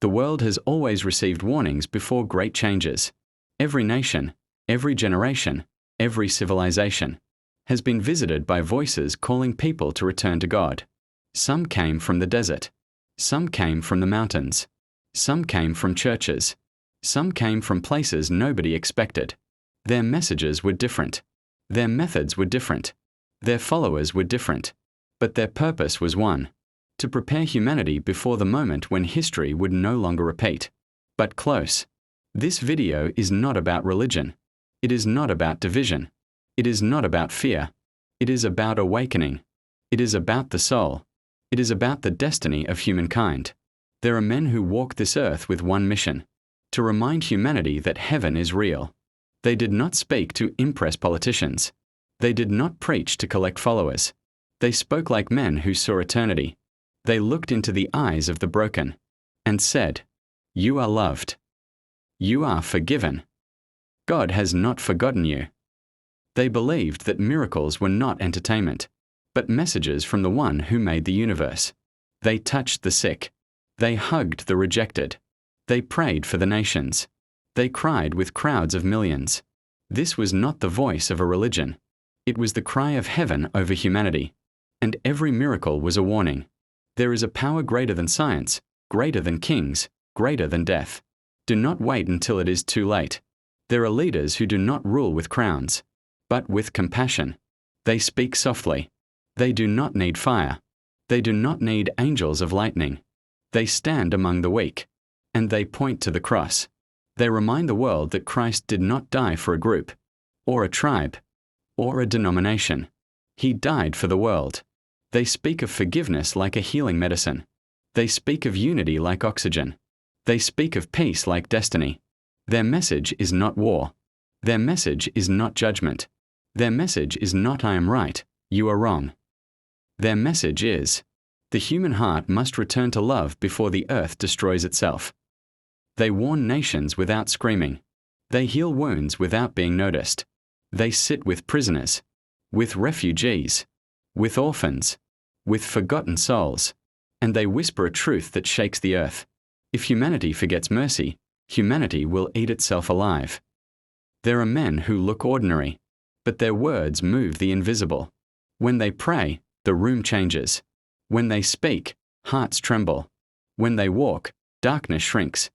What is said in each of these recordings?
The world has always received warnings before great changes. Every nation, every generation, every civilization has been visited by voices calling people to return to God. Some came from the desert. Some came from the mountains. Some came from churches. Some came from places nobody expected. Their messages were different. Their methods were different. Their followers were different. But their purpose was one: to prepare humanity before the moment when history would no longer repeat. But close. This video is not about religion. It is not about division. It is not about fear. It is about awakening. It is about the soul. It is about the destiny of humankind. There are men who walk this earth with one mission: to remind humanity that heaven is real. They did not speak to impress politicians. They did not preach to collect followers. They spoke like men who saw eternity. They looked into the eyes of the broken and said, "You are loved. You are forgiven. God has not forgotten you." They believed that miracles were not entertainment, but messages from the one who made the universe. They touched the sick. They hugged the rejected. They prayed for the nations. They cried with crowds of millions. This was not the voice of a religion. It was the cry of heaven over humanity. And every miracle was a warning. There is a power greater than science, greater than kings, greater than death. Do not wait until it is too late. There are leaders who do not rule with crowns, but with compassion. They speak softly. They do not need fire. They do not need angels of lightning. They stand among the weak, and they point to the cross. They remind the world that Christ did not die for a group, or a tribe, or a denomination. He died for the world. They speak of forgiveness like a healing medicine. They speak of unity like oxygen. They speak of peace like destiny. Their message is not war. Their message is not judgment. Their message is not "I am right, you are wrong." Their message is, the human heart must return to love before the earth destroys itself. They warn nations without screaming. They heal wounds without being noticed. They sit with prisoners, with refugees, with orphans, with forgotten souls, and they whisper a truth that shakes the earth. If humanity forgets mercy, humanity will eat itself alive. There are men who look ordinary, but their words move the invisible. When they pray, the room changes. When they speak, hearts tremble. When they walk, darkness shrinks.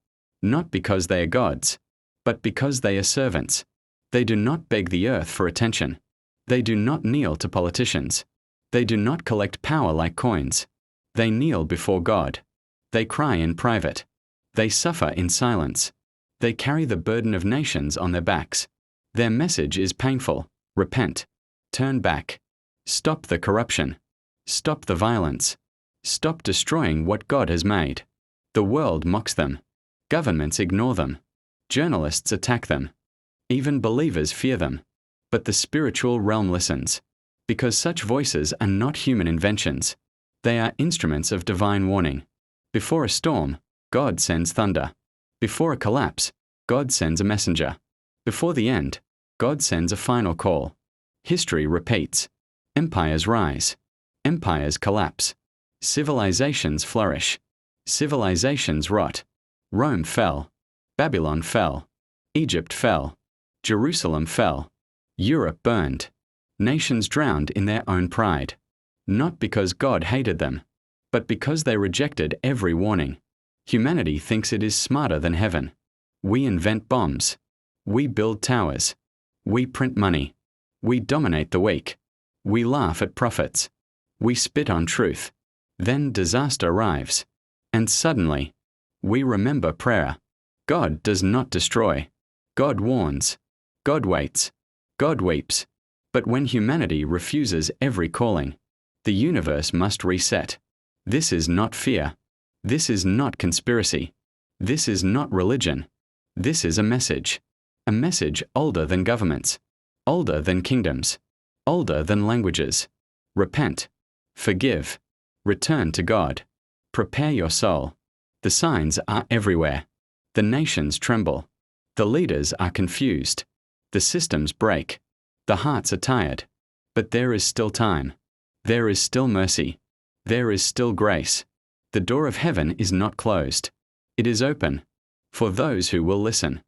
Not because they are gods, but because they are servants. They do not beg the earth for attention. They do not kneel to politicians. They do not collect power like coins. They kneel before God. They cry in private. They suffer in silence. They carry the burden of nations on their backs. Their message is painful. Repent. Turn back. Stop the corruption. Stop the violence. Stop destroying what God has made. The world mocks them. Governments ignore them. Journalists attack them. Even believers fear them. But the spiritual realm listens, because such voices are not human inventions. They are instruments of divine warning. Before a storm, God sends thunder. Before a collapse, God sends a messenger. Before the end, God sends a final call. History repeats. Empires rise. Empires collapse. Civilizations flourish. Civilizations rot. Rome fell. Babylon fell. Egypt fell. Jerusalem fell. Europe burned. Nations drowned in their own pride. Not because God hated them, but because they rejected every warning. Humanity thinks it is smarter than heaven. We invent bombs. We build towers. We print money. We dominate the weak. We laugh at prophets. We spit on truth. Then disaster arrives. And suddenly, we remember prayer. God does not destroy. God warns. God waits. God weeps. But when humanity refuses every calling, the universe must reset. This is not fear. This is not conspiracy. This is not religion. This is a message. A message older than governments, older than kingdoms, older than languages. Repent. Forgive. Return to God. Prepare your soul. The signs are everywhere. The nations tremble. The leaders are confused. The systems break. The hearts are tired. But there is still time. There is still mercy. There is still grace. The door of heaven is not closed. It is open for those who will listen.